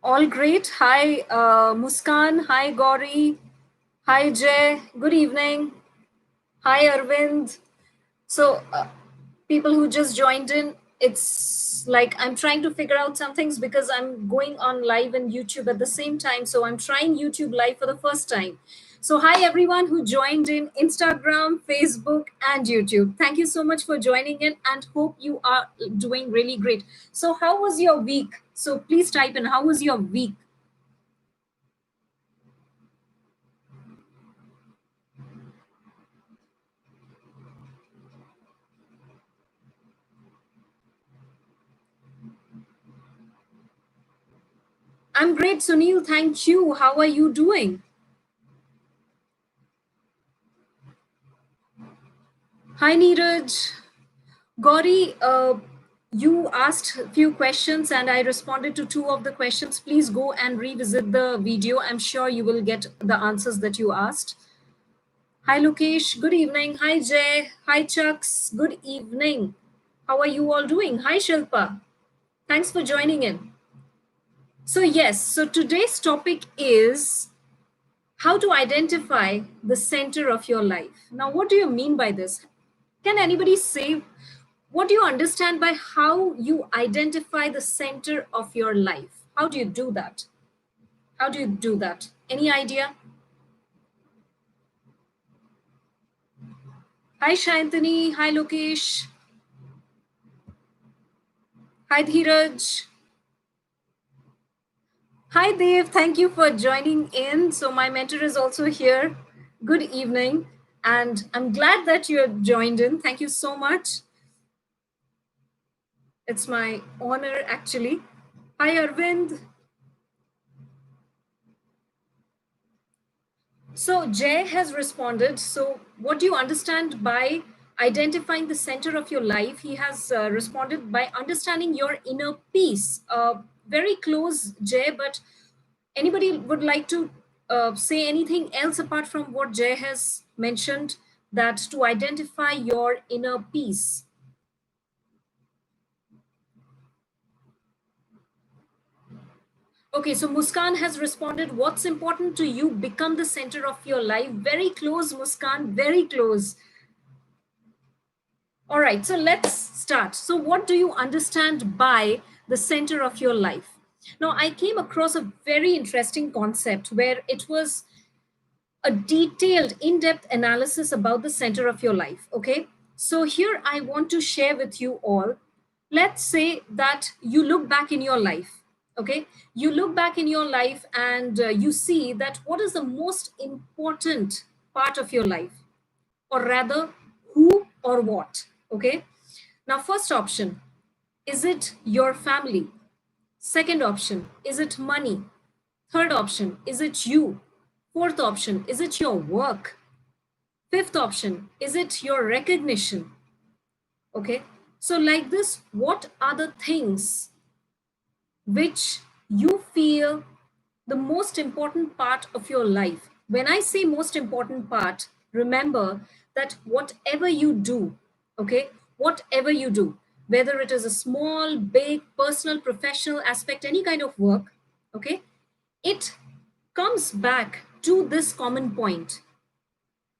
All great. Hi, Muskan. Hi, Gauri. Hi, Jay. Good evening. Hi, Arvind. So, people who just joined in, it's like I'm trying to figure out some things because I'm going on live in YouTube at the same time. So, I'm trying YouTube live for the first time. So, hi, everyone who joined in Instagram, Facebook, and YouTube. Thank you so much for joining in and hope you are doing really great. So, how was your week? So, please type in how was your week? I'm great, Sunil. Thank you. How are you doing? Hi, Neeraj. Gauri, you asked a few questions and I responded to two of the questions. Please go and revisit the video. I'm sure you will get the answers that you asked. Hi, Lokesh. Good evening. Hi, Jay. Hi, Chucks. Good evening. How are you all doing? Hi, Shilpa. Thanks for joining in. So today's topic is how to identify the center of your life. Now, what do you mean by this? Can anybody say what do you understand by how you identify the center of your life? How do you do that? How do you do that? Any idea? Hi, Shantani. Hi, Lokesh. Hi, Dheeraj. Hi, Dev. Thank you for joining in. So, my mentor is also here. Good evening. And I'm glad that you have joined in. Thank you so much. It's my honor, actually. Hi, Arvind. So Jay has responded. So what do you understand by identifying the center of your life? He has responded by understanding your inner peace. Very close, Jay, but anybody would like to say anything else apart from what Jay has mentioned, that to identify your inner peace? Okay, so Muskan has responded, what's important to you become the center of your life? Very close, Muskan, very close. All right, so let's start. So, what do you understand by the center of your life? Now, I came across a very interesting concept where it was a detailed, in depth analysis about the center of your life. Okay, so here I want to share with you all. Let's say that you look back in your life. Okay, you look back in your life and you see that what is the most important part of your life, or rather, who or what. Okay. Now, first option, is it your family? Second option, is it money? Third option, is it you? Fourth option, is it your work? Fifth option, is it your recognition? Okay. So, like this, what are the things which you feel the most important part of your life? When I say most important part, remember that whatever you do, okay, whatever you do, whether it is a small, big, personal, professional aspect, any kind of work, okay, it comes back to this common point.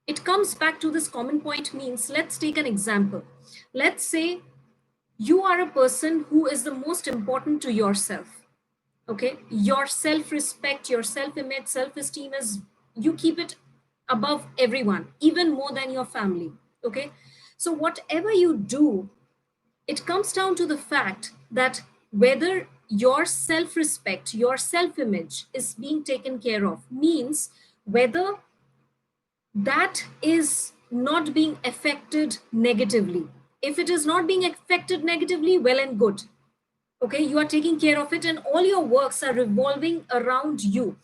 It comes back to this common point means, let's take an example. Let's say you are a person who is the most important to yourself. Okay, your self respect, your self image, self esteem is, you keep it above everyone, even more than your family. Okay, so whatever you do, it comes down to the fact that whether your self respect, your self image is being taken care of, means whether that is not being affected negatively. If it is not being affected negatively, well and good. Okay, you are taking care of it and all your works are revolving around you.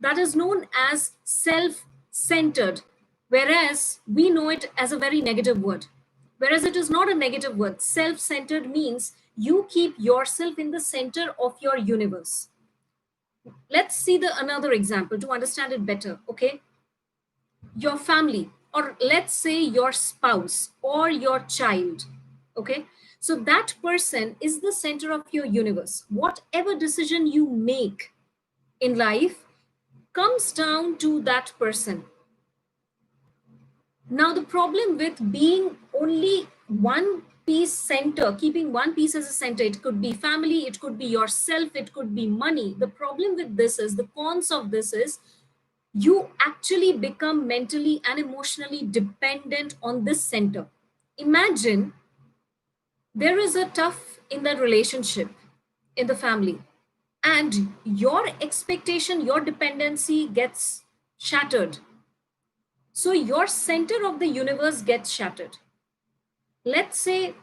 That is known as self centered, whereas we know it as a very negative word. Whereas it is not a negative word. Self centered means you keep yourself in the center of your universe. Let's see the another example to understand it better. Okay, your family, or let's say your spouse or your child. Okay, so that person is the center of your universe. Whatever decision you make, in life comes down to that person. Now, the problem with being only one piece center, keeping one piece as a center, it could be family, it could be yourself, it could be money. The problem with this is, the cons of this is, you actually become mentally and emotionally dependent on this center. Imagine there is a tough in the relationship, in the family, and your expectation, your dependency gets shattered. So your center of the universe gets shattered. Let's say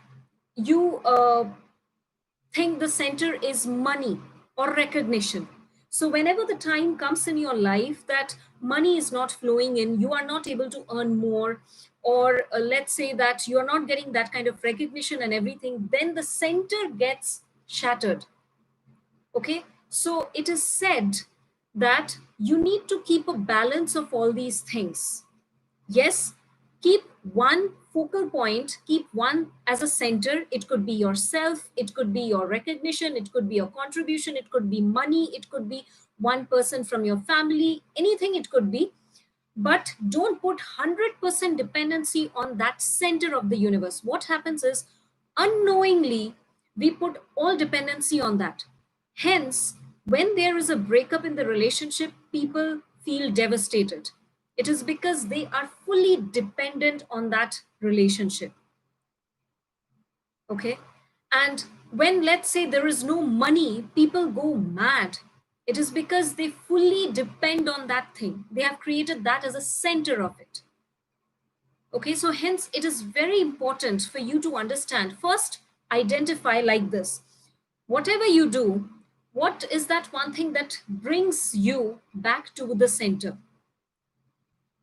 you think the center is money or recognition. So whenever the time comes in your life that money is not flowing in, you are not able to earn more, or let's say that you're not getting that kind of recognition and everything, then the center gets shattered. Okay, so it is said that you need to keep a balance of all these things. Yes, keep one focal point, keep one as a center. It could be yourself, it could be your recognition, it could be your contribution, it could be money, it could be one person from your family, anything it could be. But don't put 100% dependency on that center of the universe. What happens is, unknowingly, we put all dependency on that. Hence, when there is a breakup in the relationship, people feel devastated. It is because they are fully dependent on that relationship. Okay. And when, let's say, there is no money, people go mad. It is because they fully depend on that thing. They have created that as a center of it. Okay, so hence it is very important for you to understand. First, identify like this. Whatever you do, what is that one thing that brings you back to the center?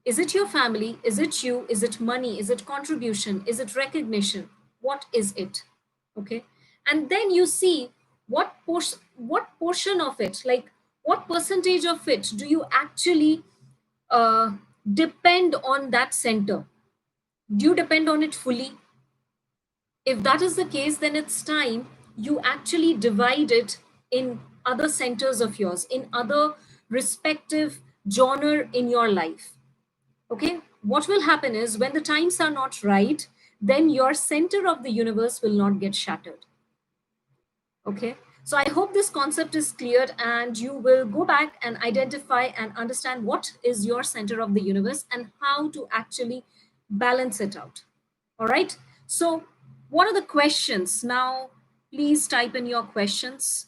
Is it your family? Is it you? Is it money? Is it contribution? Is it recognition? What is it? Okay. And then you see what portion of it, like what percentage of it do you actually uh, depend on that center? Do you depend on it fully? If that is the case, then it's time you actually divide it in other centers of yours, in other respective genre in your life. Okay, what will happen is, when the times are not right, then your center of the universe will not get shattered. Okay, so I hope this concept is clear and you will go back and identify and understand what is your center of the universe and how to actually balance it out. All right, so what are the questions now? Please type in your questions.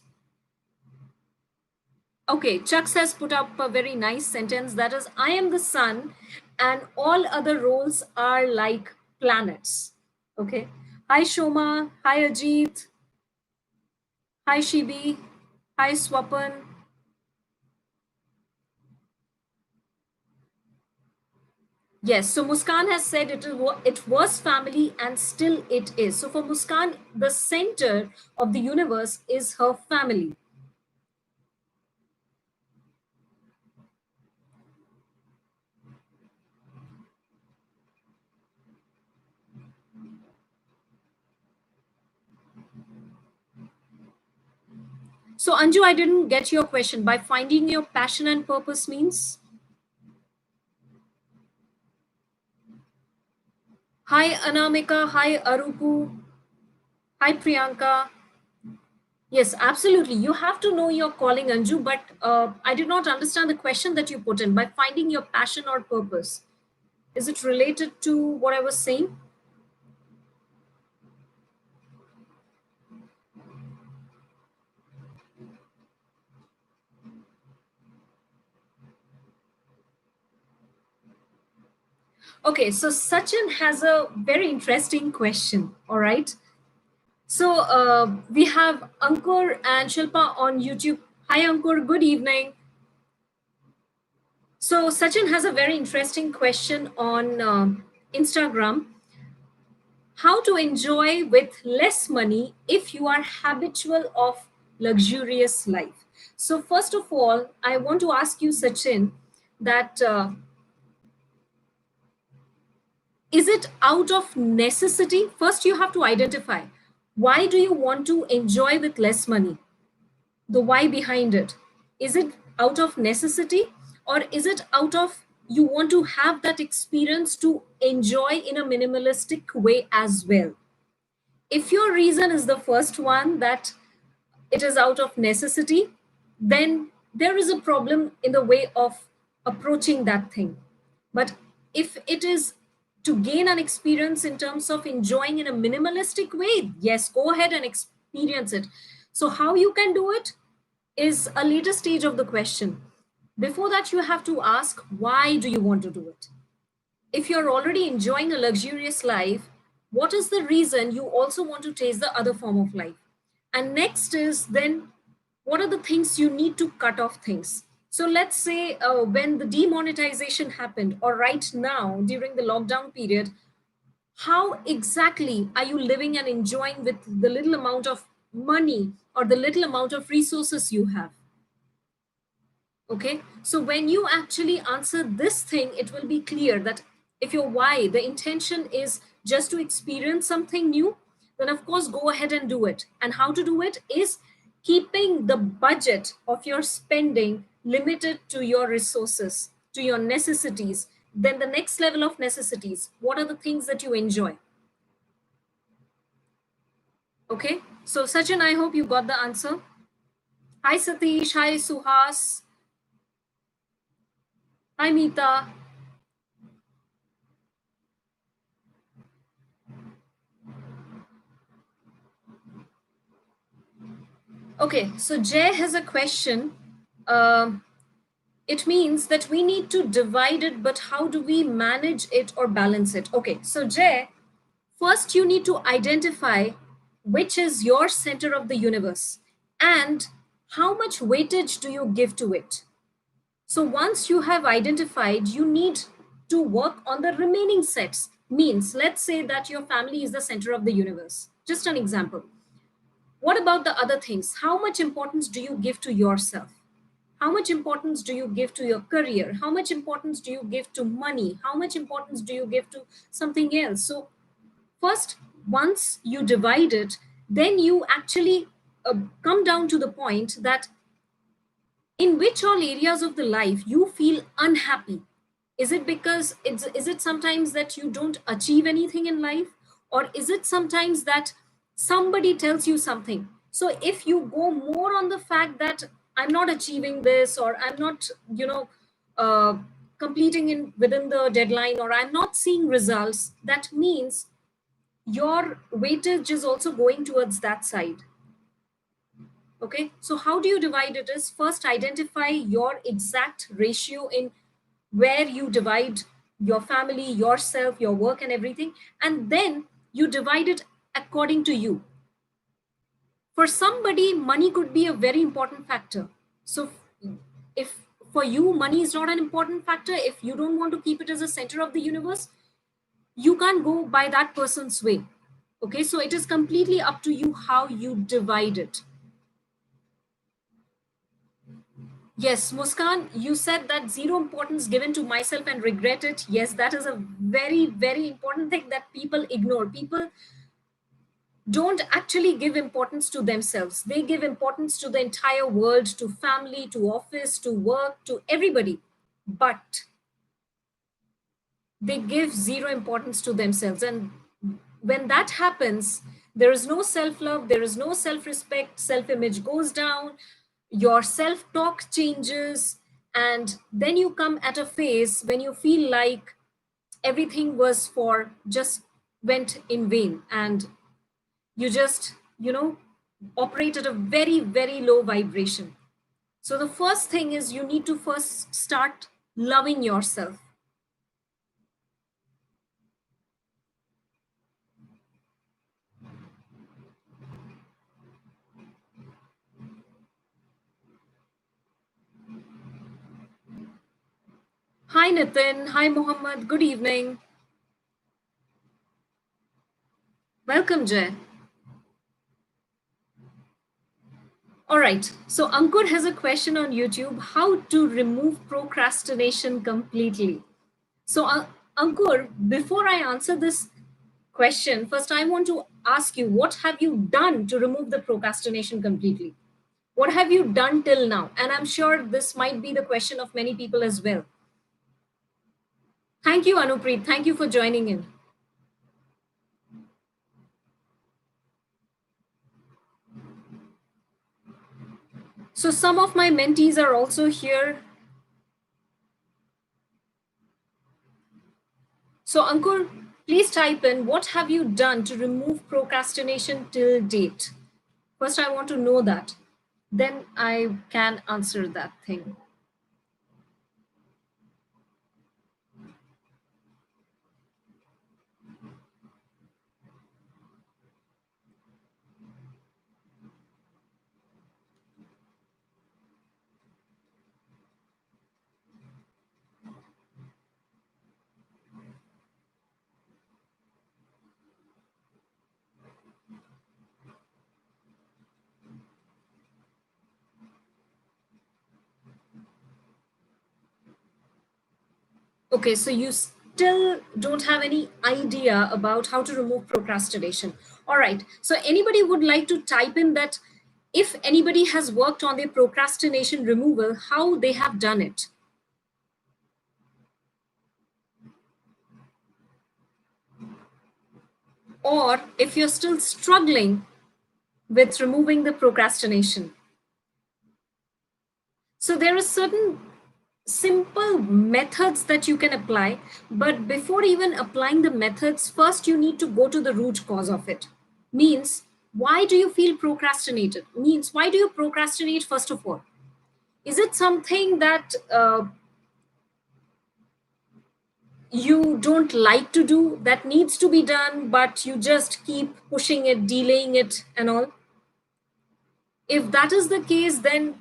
Okay, Chuck has put up a very nice sentence, that is, I am the sun and all other roles are like planets. Okay. Hi Shoma, hi Ajit, hi Shibi, hi Swapan. Yes, so Muskan has said it was family and still it is. So for Muskan, the center of the universe is her family. So Anju, I didn't get your question. By finding your passion and purpose means? Hi Anamika, hi Arupu, hi Priyanka. Yes, absolutely. You have to know your calling, Anju, but I did not understand the question that you put in. By finding your passion or purpose, is it related to what I was saying? Okay, so Sachin has a very interesting question. All right. So we have Ankur and Shilpa on YouTube. Hi, Ankur. Good evening. So Sachin has a very interesting question on Instagram. How to enjoy with less money if you are habitual of luxurious life. So first of all, I want to ask you, Sachin, that is it out of necessity? First, you have to identify, why do you want to enjoy with less money? The why behind it. Is it out of necessity, or is it out of you want to have that experience to enjoy in a minimalistic way as well? If your reason is the first one, that it is out of necessity, then there is a problem in the way of approaching that thing. But if it is to gain an experience in terms of enjoying in a minimalistic way, yes, go ahead and experience it. So, how you can do it is a later stage of the question. Before that, you have to ask, why do you want to do it? If you're already enjoying a luxurious life, what is the reason you also want to taste the other form of life? And next is then, what are the things you need to cut off things? So let's say when the demonetization happened, or right now during the lockdown period, how exactly are you living and enjoying with the little amount of money or the little amount of resources you have? Okay, so when you actually answer this thing, it will be clear that if your why, the intention is just to experience something new, then of course go ahead and do it. And how to do it is keeping the budget of your spending limited to your resources, to your necessities. Then the next level of necessities, what are the things that you enjoy? Okay, so Sachin, I hope you got the answer. Hi Satish, hi Suhas, hi Meeta. Okay, so Jay has a question. Um, it means that we need to divide it, but how do we manage it or balance it? Okay, so Jay, first you need to identify which is your center of the universe and how much weightage do you give to it. So once you have identified, you need to work on the remaining sets. Means, let's say that your family is the center of the universe. Just an example. What about the other things? How much importance do you give to yourself? How much importance do you give to your career? How much importance do you give to money? How much importance do you give to something else? So, first, once you divide it, then you actually come down to the point that in which all areas of the life you feel unhappy. Is it because is it sometimes that you don't achieve anything in life, or is it sometimes that somebody tells you something? So if you go more on the fact that I'm not achieving this, or I'm not, uh, completing in within the deadline, or I'm not seeing results, that means your weightage is also going towards that side. Okay, so how do you divide it is first identify your exact ratio in where you divide your family, yourself, your work, and everything, and then you divide it according to you. For somebody, money could be a very important factor. So, if for you money is not an important factor, if you don't want to keep it as a center of the universe, you can't go by that person's way. Okay, so it is completely up to you how you divide it. Yes, Muskan, you said that zero importance given to myself and regret it. Yes, that is a very, very important thing that people ignore. People don't actually give importance to themselves. They give importance to the entire world, to family, to office, to work, to everybody. But they give zero importance to themselves. And when that happens, there is no self love, there is no self respect, self image goes down, your self talk changes, and then you come at a phase when you feel like everything was for just went in vain, and you just, operate at a very, very low vibration. So the first thing is you need to first start loving yourself. Hi, Nitin. Hi, Mohammed. Good evening. Welcome, Jay. All right. So, Ankur has a question on YouTube: how to remove procrastination completely. So, Ankur, before I answer this question, first I want to ask you, what have you done to remove the procrastination completely? What have you done till now? And I'm sure this might be the question of many people as well. Thank you, Anupreet. Thank you for joining in. So some of my mentees are also here. So Ankur, please type in, what have you done to remove procrastination till date? First, I want to know that. Then I can answer that thing. Okay, so you still don't have any idea about how to remove procrastination. All right, so anybody would like to type in that if anybody has worked on their procrastination removal, how they have done it? Or if you're still struggling with removing the procrastination. So there are certain simple methods that you can apply, but before even applying the methods, first you need to go to the root cause of it. Means, why do you feel procrastinated? Means, why do you procrastinate first of all? Is it something that you don't like to do, that needs to be done, but you just keep pushing it, delaying it, and all? If that is the case, then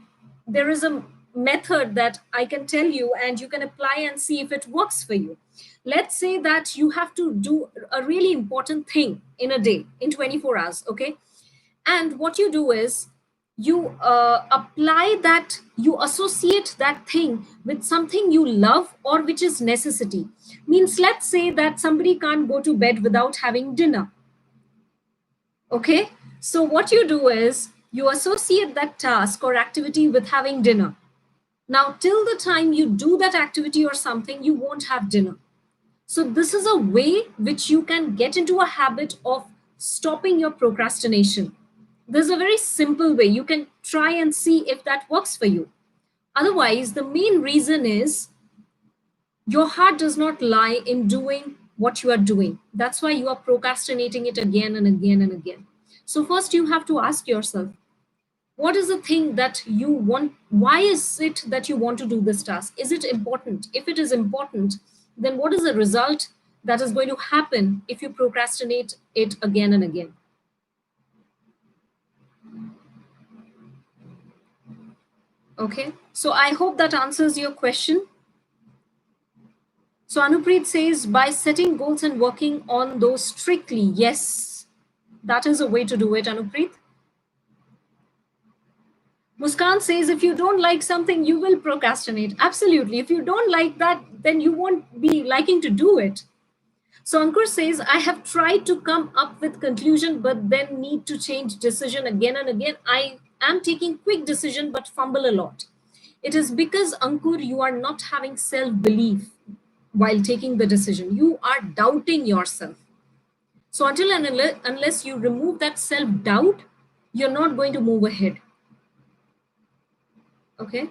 there is a method that I can tell you and you can apply and see if it works for you. Let's say that you have to do a really important thing in a day, in 24 hours, okay? And what you do is you apply that, you associate that thing with something you love or which is necessity. Means, let's say that somebody can't go to bed without having dinner. Okay, so what you do is you associate that task or activity with having dinner. Now, till the time you do that activity or something, you won't have dinner. So, this is a way which you can get into a habit of stopping your procrastination. There's a very simple way. You can try and see if that works for you. Otherwise, the main reason is your heart does not lie in doing what you are doing. That's why you are procrastinating it again and again and again. So, first, you have to ask yourself, what is the thing that you want? Why is it that you want to do this task? Is it important? If it is important, then what is the result that is going to happen if you procrastinate it again and again? Okay, so I hope that answers your question. So Anupreet says, by setting goals and working on those strictly. Yes, that is a way to do it, Anupreet. Muskan says, if you don't like something, you will procrastinate. Absolutely. If you don't like that, then you won't be liking to do it. So Ankur says, I have tried to come up with conclusion, but then need to change decision again and again. I am taking quick decision, but fumble a lot. It is because, Ankur, you are not having self-belief while taking the decision. You are doubting yourself. So until and unless you remove that self-doubt, you're not going to move ahead. Okay.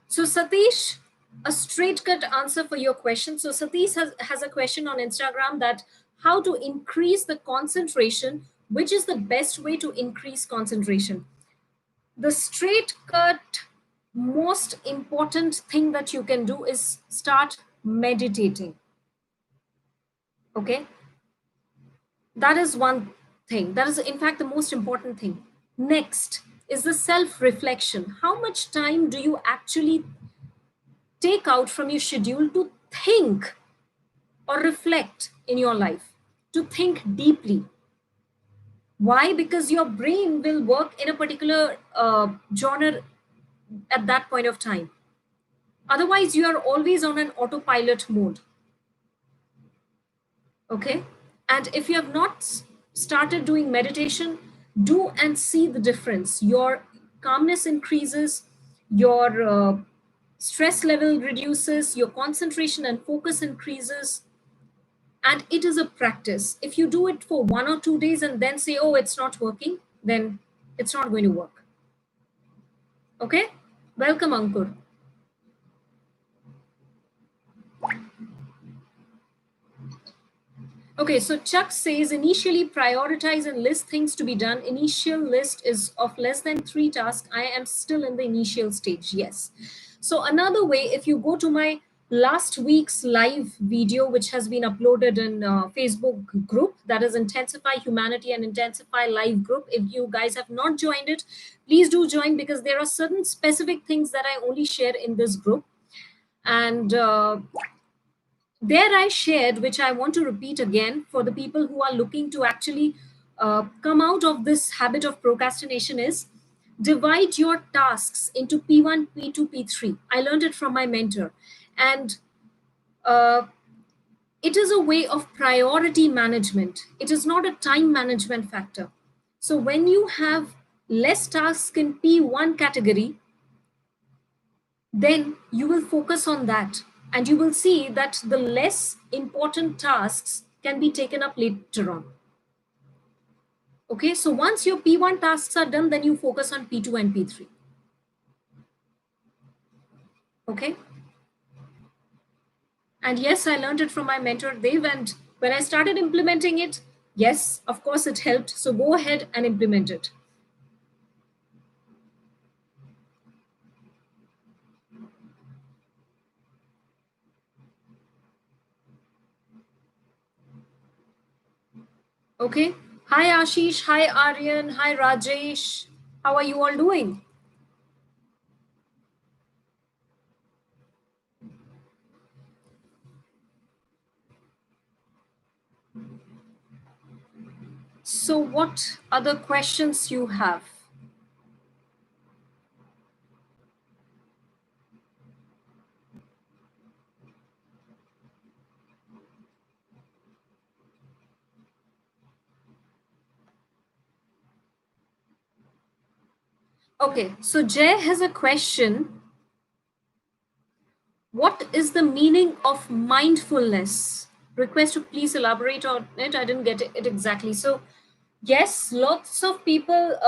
So Satish, a straight cut answer for your question. So Satish has a question on Instagram that how to increase the concentration, which is the best way to increase concentration? The straight cut, most important thing that you can do is start meditating. Okay. That is one thing. That is, in fact, the most important thing. Next is the self reflection. How much time do you actually take out from your schedule to think or reflect in your life, to think deeply? Why? Because your brain will work in a particular genre at that point of time. Otherwise, you are always on an autopilot mode. Okay. And if you have not started doing meditation, do and see the difference. Your calmness increases, your stress level reduces, your concentration and focus increases. And it is a practice. If you do it for 1 or 2 days and then say, oh, it's not working, then it's not going to work. Okay? Welcome, Ankur. Okay, so Chuck says initially prioritize and list things to be done. Initial list is of less than 3 tasks. I am still in the initial stage. Yes. So another way, if you go to my last week's live video, which has been uploaded in Facebook group, that is Intensify Humanity and Intensify Live group. If you guys have not joined it, please do join, because there are certain specific things that I only share in this group. And there I shared, which I want to repeat again for the people who are looking to actually come out of this habit of procrastination, is divide your tasks into P1, P2, P3. I learned it from my mentor. And it is a way of priority management. It is not a time management factor. So when you have less tasks in P1 category, then you will focus on that, and you will see that the less important tasks can be taken up later on. Okay, so once your P1 tasks are done, then you focus on P2 and P3. Okay. And yes, I learned it from my mentor Dev, and when I started implementing it, yes, of course it helped. So go ahead and implement it. Okay. Hi Ashish, hi Aryan, hi Rajesh. How are you all doing? So what other questions you have? Okay, so Jay has a question. What is the meaning of mindfulness? Request to please elaborate on it. I didn't get it exactly. So, yes, lots of people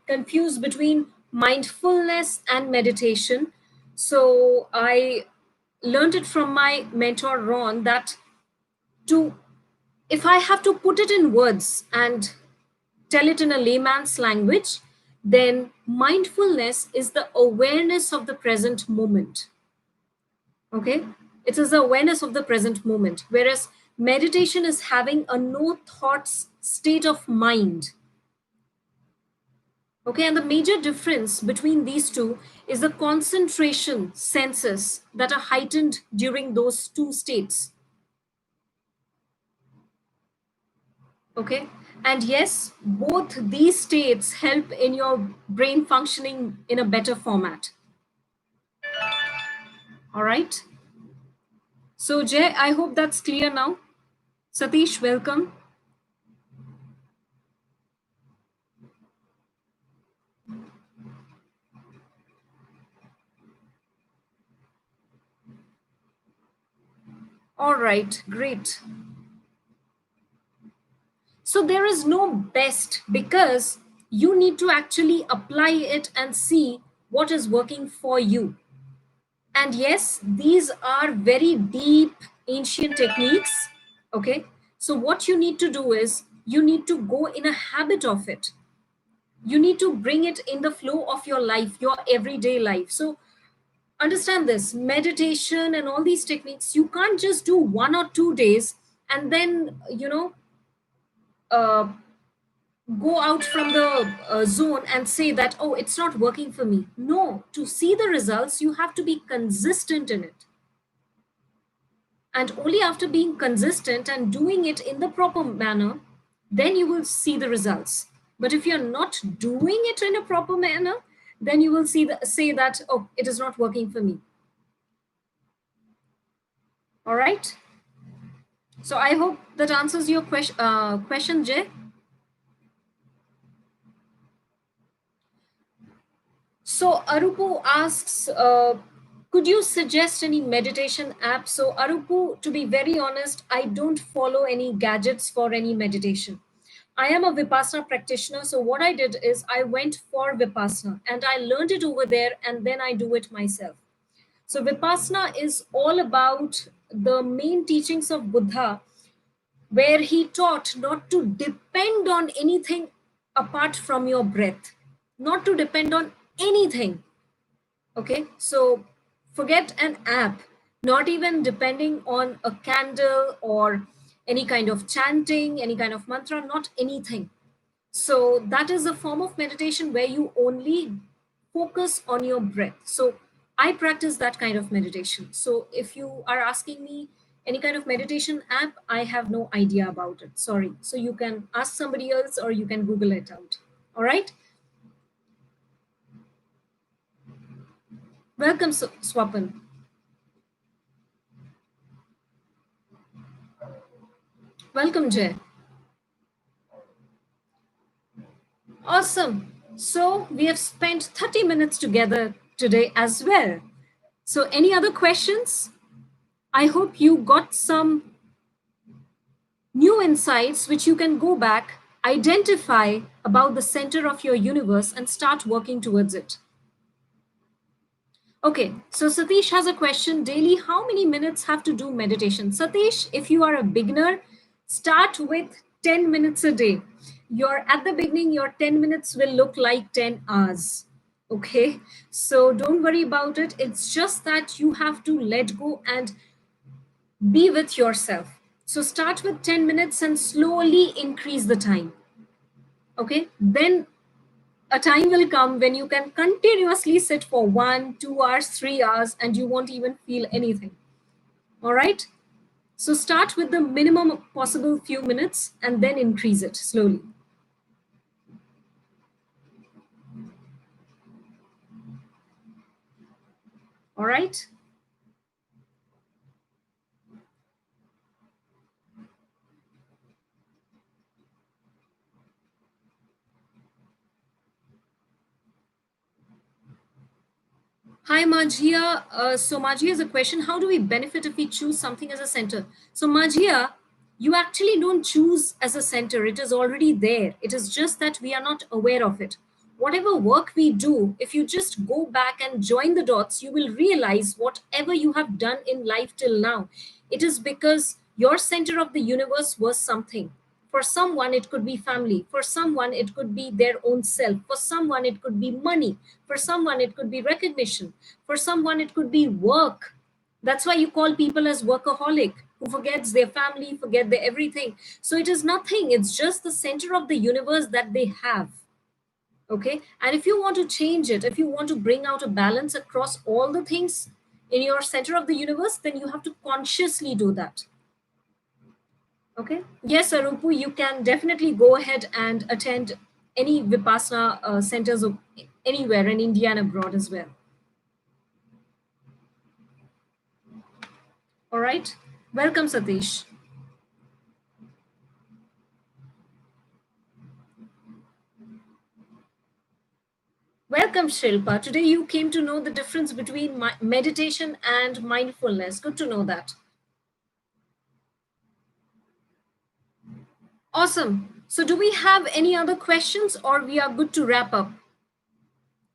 confuse between mindfulness and meditation. So, I learned it from my mentor Ron that to if I have to put it in words and tell it in a layman's language, then mindfulness is the awareness of the present moment. Okay, it is the awareness of the present moment, whereas meditation is having a no thoughts state of mind. Okay, and the major difference between these two is the concentration senses that are heightened during those two states. Okay, and yes, both these states help in your brain functioning in a better format. All right, so Jay, I hope that's clear now. Satish, welcome. All right, great. So there is no best, because you need to actually apply it and see what is working for you. And yes, these are very deep ancient techniques. Okay. So what you need to do is you need to go in a habit of it. You need to bring it in the flow of your life, your everyday life. So understand this meditation and all these techniques, you can't just do 1 or 2 days and then, uh, go out from the zone and say that, oh, it's not working for me. No, to see the results, you have to be consistent in it. And only after being consistent and doing it in the proper manner, then you will see the results. But if you're not doing it in a proper manner, then you will say that, oh, it is not working for me. All right. So I hope that answers your question, Jay. So Arupu asks, could you suggest any meditation app? So Arupu, to be very honest, I don't follow any gadgets for any meditation. I am a Vipassana practitioner. So what I did is I went for Vipassana and I learned it over there and then I do it myself. So Vipassana is all about the main teachings of Buddha, where he taught not to depend on anything apart from your breath, not to depend on anything. Okay, so forget an app, not even depending on a candle or any kind of chanting, any kind of mantra, not anything. So that is a form of meditation where you only focus on your breath. So I practice that kind of meditation. So if you are asking me any kind of meditation app, I have no idea about it. Sorry. So you can ask somebody else or you can Google it out. All right. Welcome, Swapan. Welcome, Jay. Awesome. So we have spent 30 minutes together today as well. So any other questions? I hope you got some new insights which you can go back, identify about the center of your universe, and start working towards it. Okay, so Satish has a question daily. How many minutes have to do meditation? Satish, if you are a beginner, start with 10 minutes a day. Your at the beginning, your 10 minutes will look like 10 hours. Okay, so don't worry about it. It's just that you have to let go and be with yourself. So start with 10 minutes and slowly increase the time. Okay, then a time will come when you can continuously sit for 1 2 hours 3 hours and you won't even feel anything. All right, so start with the minimum possible few minutes and then increase it slowly. All right. Hi, Majia. So Majia has a question. How do we benefit if we choose something as a center? So Majia, you actually don't choose as a center. It is already there. It is just that we are not aware of it. Whatever work we do, if you just go back and join the dots, you will realize whatever you have done in life till now, it is because your center of the universe was something. For someone, it could be family. For someone, it could be their own self. For someone, it could be money. For someone, it could be recognition. For someone, it could be work. That's why you call people as workaholic, who forgets their family, forget their everything. So it is nothing. It's just the center of the universe that they have. Okay. And if you want to change it, if you want to bring out a balance across all the things in your center of the universe, then you have to consciously do that. Okay. Yes, Arupu, you can definitely go ahead and attend any Vipassana centers anywhere in India and abroad as well. All right. Welcome, Satish. Welcome, Shilpa. Today you came to know the difference between meditation and mindfulness. Good to know that. Awesome. So, do we have any other questions or we are good to wrap up?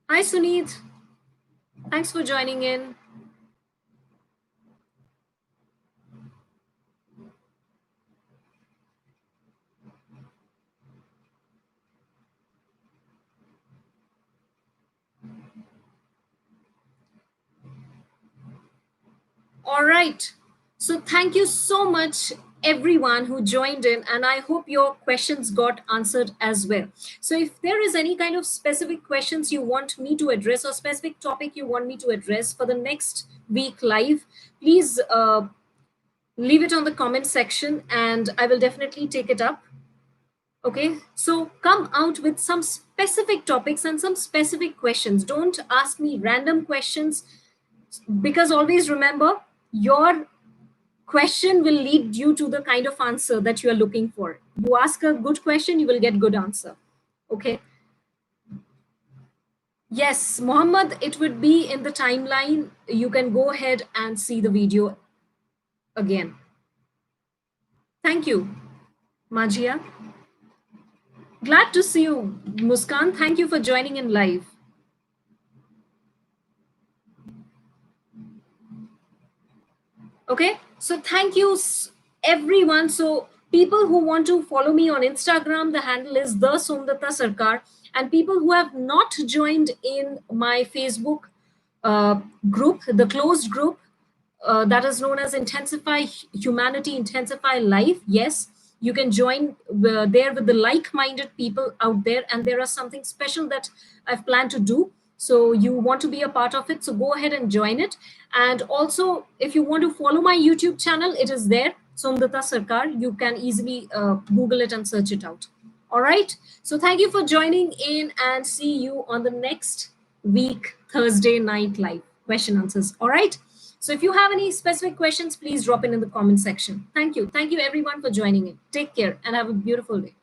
Hi, Suneet. Thanks for joining in. All right. So thank you so much, everyone who joined in, and I hope your questions got answered as well. So if there is any kind of specific questions you want me to address or specific topic you want me to address for the next week live, please leave it on the comment section and I will definitely take it up. Okay, so come out with some specific topics and some specific questions. Don't ask me random questions because always remember your question will lead you to the kind of answer that you are looking for. You ask a good question, you will get good answer. Okay. Yes, Mohammed, it would be in the timeline. You can go ahead and see the video again. Thank you, Majia. Glad to see you, Muskan. Thank you for joining in live. Okay, so thank you, everyone. So people who want to follow me on Instagram, the handle is the Somdutta Sarkar. And people who have not joined in my Facebook uh, group, the closed group, that is known as Intensify Humanity, Intensify Life. Yes, you can join there with the like-minded people out there, and there are something special that I've planned to do. So you want to be a part of it, so go ahead and join it. And also, if you want to follow my YouTube channel, it is there, Somdutta Sarkar. You can easily Google it and search it out. All right. So thank you for joining in, and see you on the next week, Thursday night live question answers. All right. So if you have any specific questions, please drop in the comment section. Thank you. Thank you everyone for joining in. Take care and have a beautiful day.